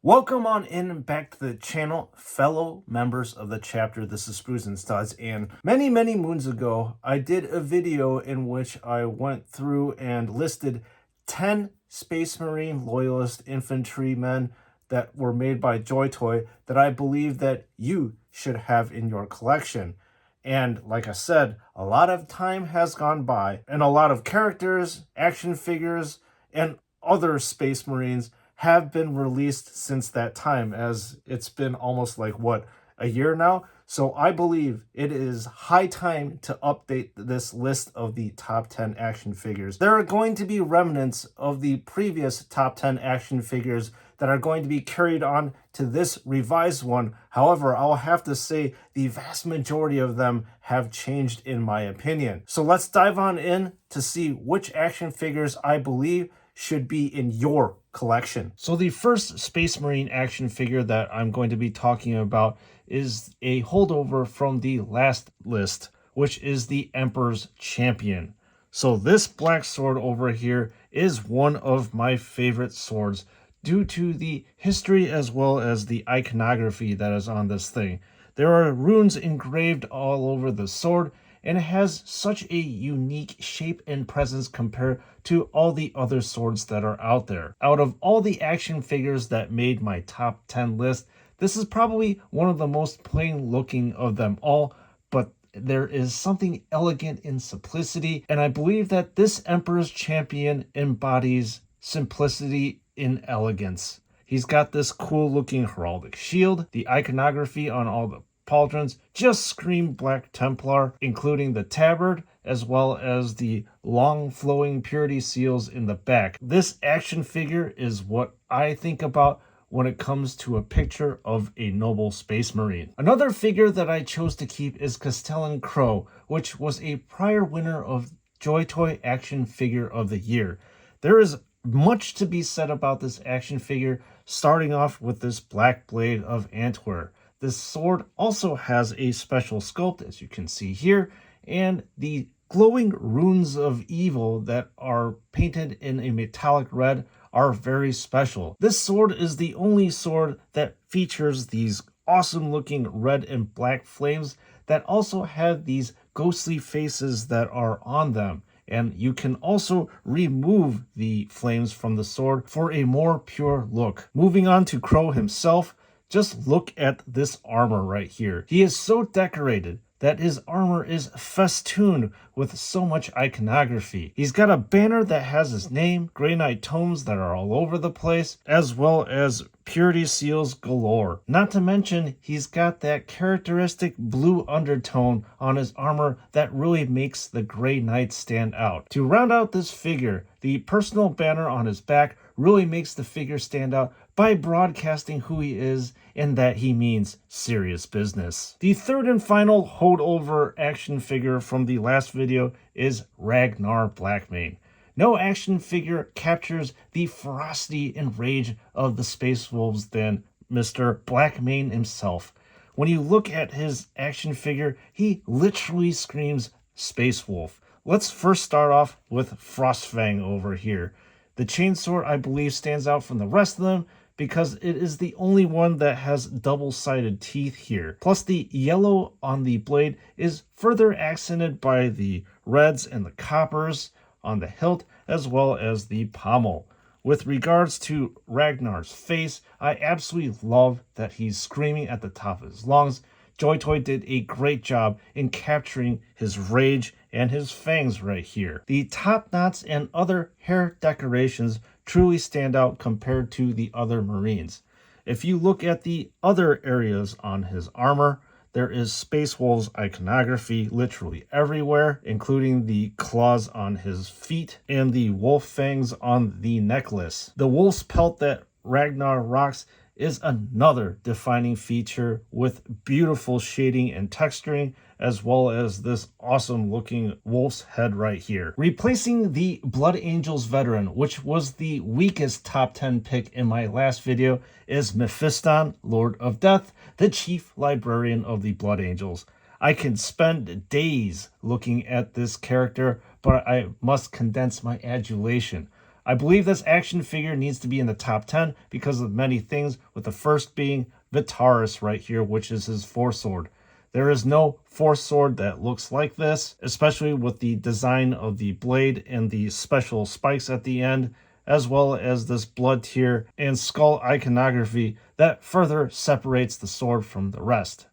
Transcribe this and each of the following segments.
Welcome on in back to the channel, fellow members of the chapter. This is Sprues and Studs, and many moons ago, I did a video in which I went through and listed 10 Space Marine Loyalist infantrymen that were made by JoyToy that I believe that you should have in your collection. And like I said, a lot of time has gone by, and a lot of characters, action figures, and other Space Marines have been released since that time, as it's been almost like, what, a year now? So I believe it is high time to update this list of the top 10 action figures. There are going to be remnants of the previous top 10 action figures that are going to be carried on to this revised one. However, I'll have to say the vast majority of them have changed in my opinion. So let's dive on in to see which action figures I believe should be in your collection. So the first Space Marine action figure that I'm going to be talking about is a holdover from the last list, which is the Emperor's Champion. So this black sword over here is one of my favorite swords due to the history as well as the iconography that is on this thing. There are runes engraved all over the sword, and it has such a unique shape and presence compared to all the other swords that are out there. Out of all the action figures that made my top 10 list, this is probably one of the most plain looking of them all, but there is something elegant in simplicity, and I believe that this Emperor's Champion embodies simplicity in elegance. He's got this cool looking heraldic shield, the iconography on all the pauldrons just scream Black Templar, including the tabard as well as the long flowing purity seals in the back. This action figure is what I think about when it comes to a picture of a noble Space Marine. Another figure that I chose to keep is Castellan Crowe, which was a prior winner of JoyToy Action Figure of the Year. There is much to be said about this action figure, starting off with this Black Blade of Antwerp. This sword also has a special sculpt, as you can see here, and the glowing runes of evil that are painted in a metallic red are very special. This sword is the only sword that features these awesome looking red and black flames that also have these ghostly faces that are on them. And you can also remove the flames from the sword for a more pure look. Moving on to Crowe himself, just look at this armor right here. He is so decorated that his armor is festooned with so much iconography. He's got a banner that has his name, Grey Knight tomes that are all over the place, as well as purity seals galore. Not to mention, he's got that characteristic blue undertone on his armor that really makes the Grey Knight stand out. To round out this figure, the personal banner on his back really makes the figure stand out by broadcasting who he is and that he means serious business. The third and final holdover action figure from the last video is Ragnar Blackmane. No action figure captures the ferocity and rage of the Space Wolves than Mr. Blackmane himself. When you look at his action figure, he literally screams Space Wolf. Let's first start off with Frostfang over here. The chainsword, I believe, stands out from the rest of them because it is the only one that has double-sided teeth here. Plus, the yellow on the blade is further accented by the reds and the coppers on the hilt, as well as the pommel. With regards to Ragnar's face, I absolutely love that he's screaming at the top of his lungs. JoyToy did a great job in capturing his rage and his fangs right here. The top knots and other hair decorations truly stand out compared to the other Marines. If you look at the other areas on his armor, there is Space Wolves iconography literally everywhere, including the claws on his feet and the wolf fangs on the necklace. The wolf's pelt that Ragnar rocks is another defining feature with beautiful shading and texturing, as well as this awesome looking wolf's head right here. Replacing the Blood Angels veteran, which was the weakest top 10 pick in my last video, is Mephiston, Lord of Death, the chief librarian of the Blood Angels. I can spend days looking at this character, but I must condense my adulation. I believe this action figure needs to be in the top 10 because of many things, with the first being Vitaris right here, which is his force sword. There is no force sword that looks like this, especially with the design of the blade and the special spikes at the end, as well as this blood tear and skull iconography that further separates the sword from the rest.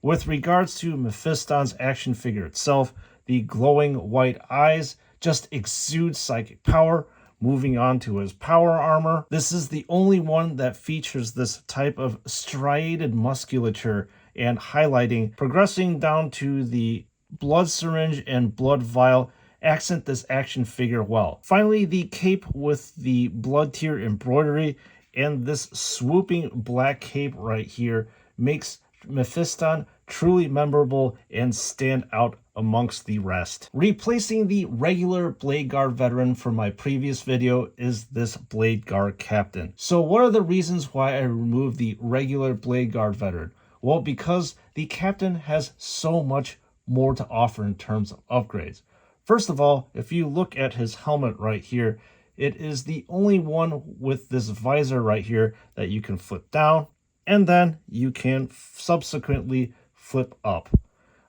With regards to Mephiston's action figure itself, the glowing white eyes just exude psychic power. Moving on to his power armor, this is the only one that features this type of striated musculature and highlighting, progressing down to the blood syringe and blood vial accent this action figure well. Finally, the cape with the blood tear embroidery and this swooping black cape right here makes Mephiston truly memorable and stand out amongst the rest. Replacing the regular Bladeguard veteran from my previous video is this Bladeguard Captain. So what are the reasons why I removed the regular Bladeguard veteran? Well, because the Captain has so much more to offer in terms of upgrades. First of all, if you look at his helmet right here, it is the only one with this visor right here that you can flip down, and then you can subsequently flip up.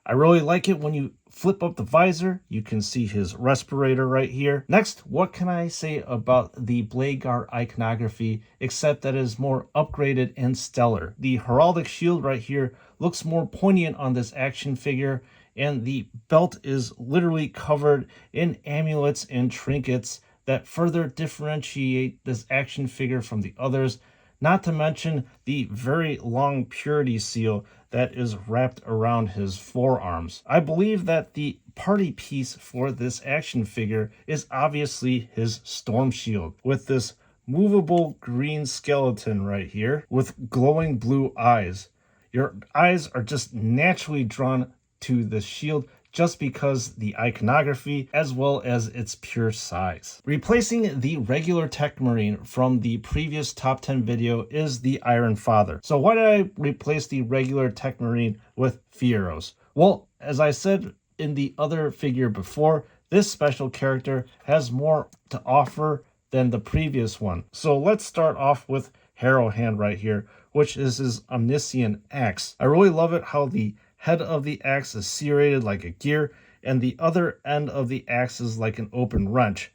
I really like it when you flip up the visor, you can see his respirator right here. Next, what can I say about the Bladeguard iconography except that it is more upgraded and stellar. The heraldic shield right here looks more poignant on this action figure, and the belt is literally covered in amulets and trinkets that further differentiate this action figure from the others, not to mention the very long purity seal that is wrapped around his forearms. I believe that the party piece for this action figure is obviously his storm shield, with this movable green skeleton right here with glowing blue eyes. Your eyes are just naturally drawn to the shield just because the iconography as well as its pure size. Replacing the regular Tech Marine from the previous top 10 video is the Iron Father. So why did I replace the regular Tech Marine with Fieros? Well, as I said in the other figure before, this special character has more to offer than the previous one. So let's start off with Harrow Hand right here, which is his omniscient axe. I really love it how the head of the axe is serrated like a gear, and the other end of the axe is like an open wrench.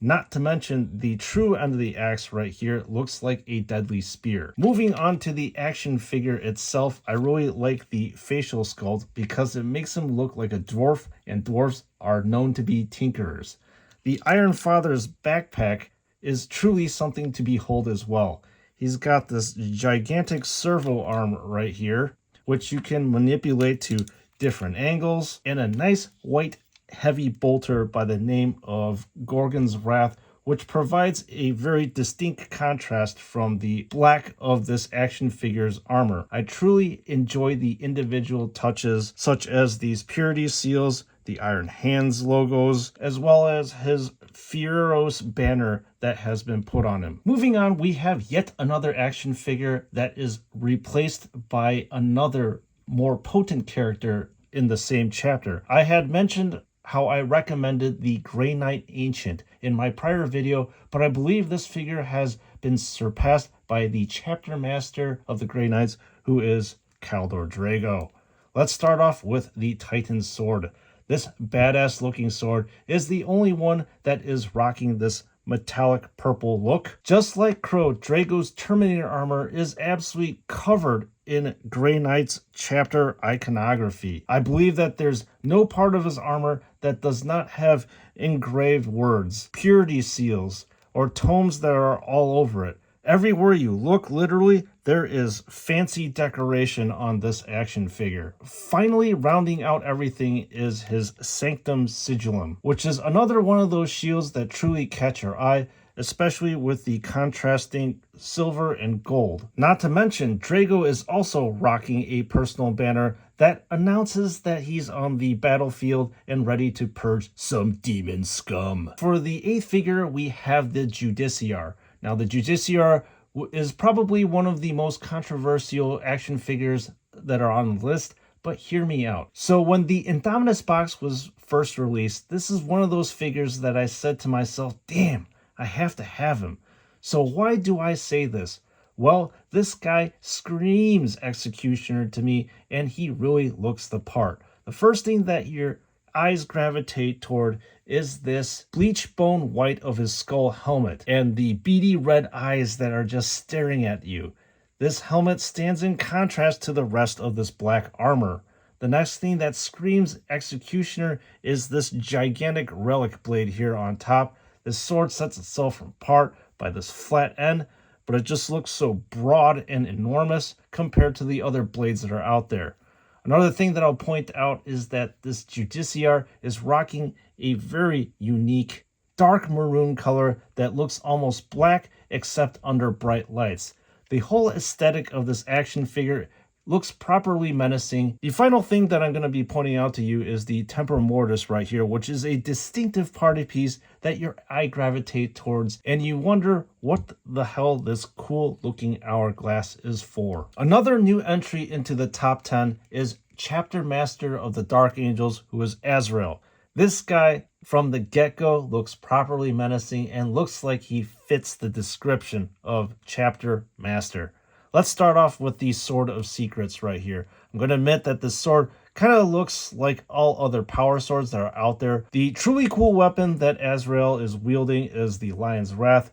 Not to mention, the true end of the axe right here looks like a deadly spear. Moving on to the action figure itself, I really like the facial sculpt because it makes him look like a dwarf, and dwarves are known to be tinkerers. The Iron Father's backpack is truly something to behold as well. He's got this gigantic servo arm right here, which you can manipulate to different angles, and a nice white heavy bolter by the name of Gorgon's Wrath, which provides a very distinct contrast from the black of this action figure's armor. I truly enjoy the individual touches, such as these purity seals, the Iron Hands logos, as well as his Fieros banner that has been put on him. Moving on, we have yet another action figure that is replaced by another more potent character in the same chapter. I had mentioned how I recommended the Grey Knight Ancient in my prior video, but I believe this figure has been surpassed by the chapter master of the Grey Knights, who is Kaldor Draigo. Let's start off with the Titan Sword. This badass looking sword is the only one that is rocking this metallic purple look. Just like Crowe, Draigo's Terminator armor is absolutely covered in Grey Knight's chapter iconography. I believe that there's no part of his armor that does not have engraved words, purity seals, or tomes that are all over it. Everywhere you look, literally, there is fancy decoration on this action figure. Finally, rounding out everything is his Sanctum Sigillum, which is another one of those shields that truly catch your eye, especially with the contrasting silver and gold. Not to mention, Draigo is also rocking a personal banner that announces that he's on the battlefield and ready to purge some demon scum. For the 8th figure, we have the Judiciar. Now, the Judiciar is probably one of the most controversial action figures that are on the list, but hear me out. So when the Indominus box was first released, this is one of those figures that I said to myself, damn, I have to have him. So why do I say this? Well, this guy screams Executioner to me, and he really looks the part. The first thing that your eyes gravitate toward is this bleach bone white of his skull helmet and the beady red eyes that are just staring at you. This helmet stands in contrast to the rest of this black armor. The next thing that screams Executioner is this gigantic relic blade here on top. This sword sets itself apart by this flat end, but it just looks so broad and enormous compared to the other blades that are out there. Another thing that I'll point out is that this Judiciar is rocking a very unique dark maroon color that looks almost black except under bright lights. The whole aesthetic of this action figure looks properly menacing. The final thing that I'm going to be pointing out to you is the Tempor Mortis right here, which is a distinctive party piece that your eye gravitate towards, and you wonder what the hell this cool looking hourglass is for. Another new entry into the top 10 is Chapter Master of the Dark Angels, who is Azrael. This guy from the get-go looks properly menacing and looks like he fits the description of Chapter Master. Let's start off with the Sword of Secrets right here. I'm going to admit that this sword kind of looks like all other power swords that are out there. The truly cool weapon that Azrael is wielding is the Lion's Wrath,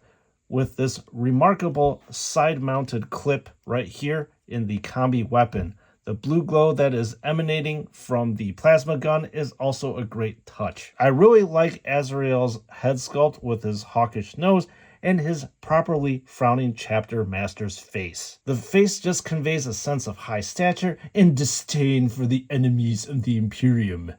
with this remarkable side-mounted clip right here in the combi weapon. The blue glow that is emanating from the plasma gun is also a great touch. I really like Azrael's head sculpt with his hawkish nose and his properly frowning chapter master's face. The face just conveys a sense of high stature and disdain for the enemies of the Imperium.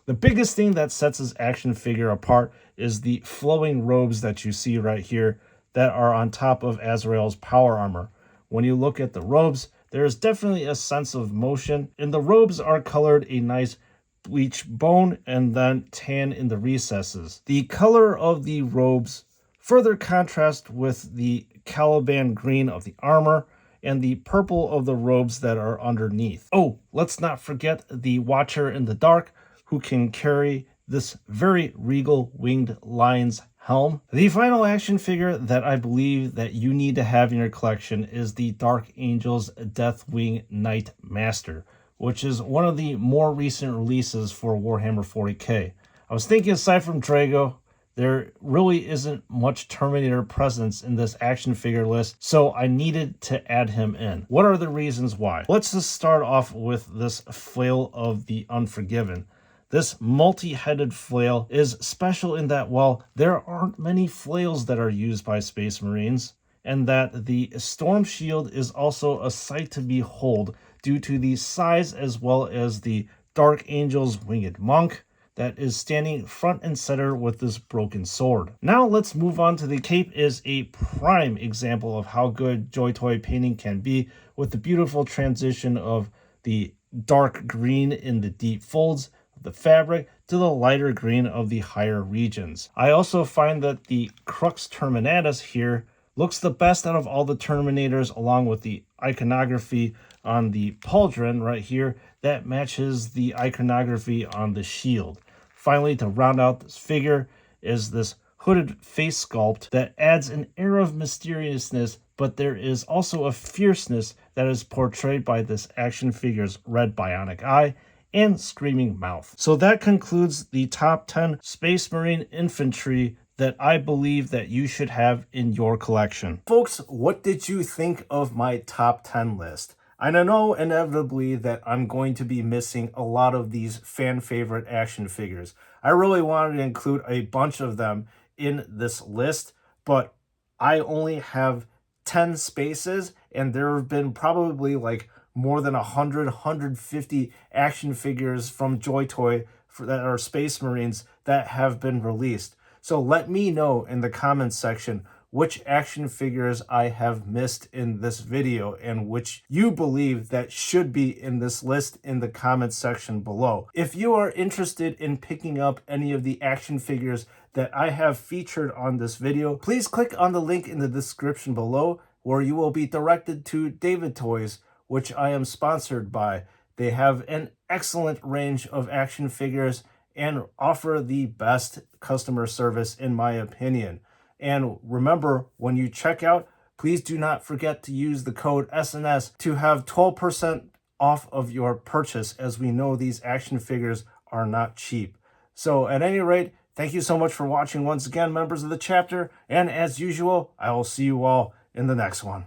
The biggest thing that sets his action figure apart is the flowing robes that you see right here that are on top of Azrael's power armor. When you look at the robes, there is definitely a sense of motion, and the robes are colored a nice bleach bone and then tan in the recesses. The color of the robes further contrast with the Caliban green of the armor and the purple of the robes that are underneath. Oh, let's not forget the Watcher in the Dark, who can carry this very regal winged lion's helm. The final action figure that I believe that you need to have in your collection is the Dark Angels Deathwing Knight Master, which is one of the more recent releases for Warhammer 40k. I was thinking, aside from Drago, there really isn't much Terminator presence in this action figure list, so I needed to add him in. What are the reasons why? Let's just start off with this Flail of the Unforgiven. This multi-headed flail is special in that while there aren't many flails that are used by Space Marines, and that the Storm Shield is also a sight to behold due to the size as well as the Dark Angel's Winged Monk that is standing front and center with this broken sword. Now let's move on to the cape. Is a prime example of how good JoyToy painting can be, with the beautiful transition of the dark green in the deep folds the fabric to the lighter green of the higher regions. I also find that the Crux Terminatus here looks the best out of all the Terminators, along with the iconography on the pauldron right here that matches the iconography on the shield. Finally, to round out this figure is this hooded face sculpt that adds an air of mysteriousness, but there is also a fierceness that is portrayed by this action figure's red bionic eye and screaming mouth. So that concludes the top 10 Space Marine infantry that I believe that you should have in your collection. Folks, what did you think of my top 10 list? And I know inevitably that I'm going to be missing a lot of these fan favorite action figures. I really wanted to include a bunch of them in this list, but I only have 10 spaces, and there have been probably like more than 100, 150 action figures from JoyToy that are Space Marines that have been released. So let me know in the comments section which action figures I have missed in this video and which you believe that should be in this list in the comments section below. If you are interested in picking up any of the action figures that I have featured on this video, please click on the link in the description below, where you will be directed to David Toys, which I am sponsored by. They have an excellent range of action figures and offer the best customer service in my opinion. And remember, when you check out, please do not forget to use the code SNS to have 12% off of your purchase, as we know these action figures are not cheap. So at any rate, thank you so much for watching once again, members of the chapter, and as usual, I will see you all in the next one.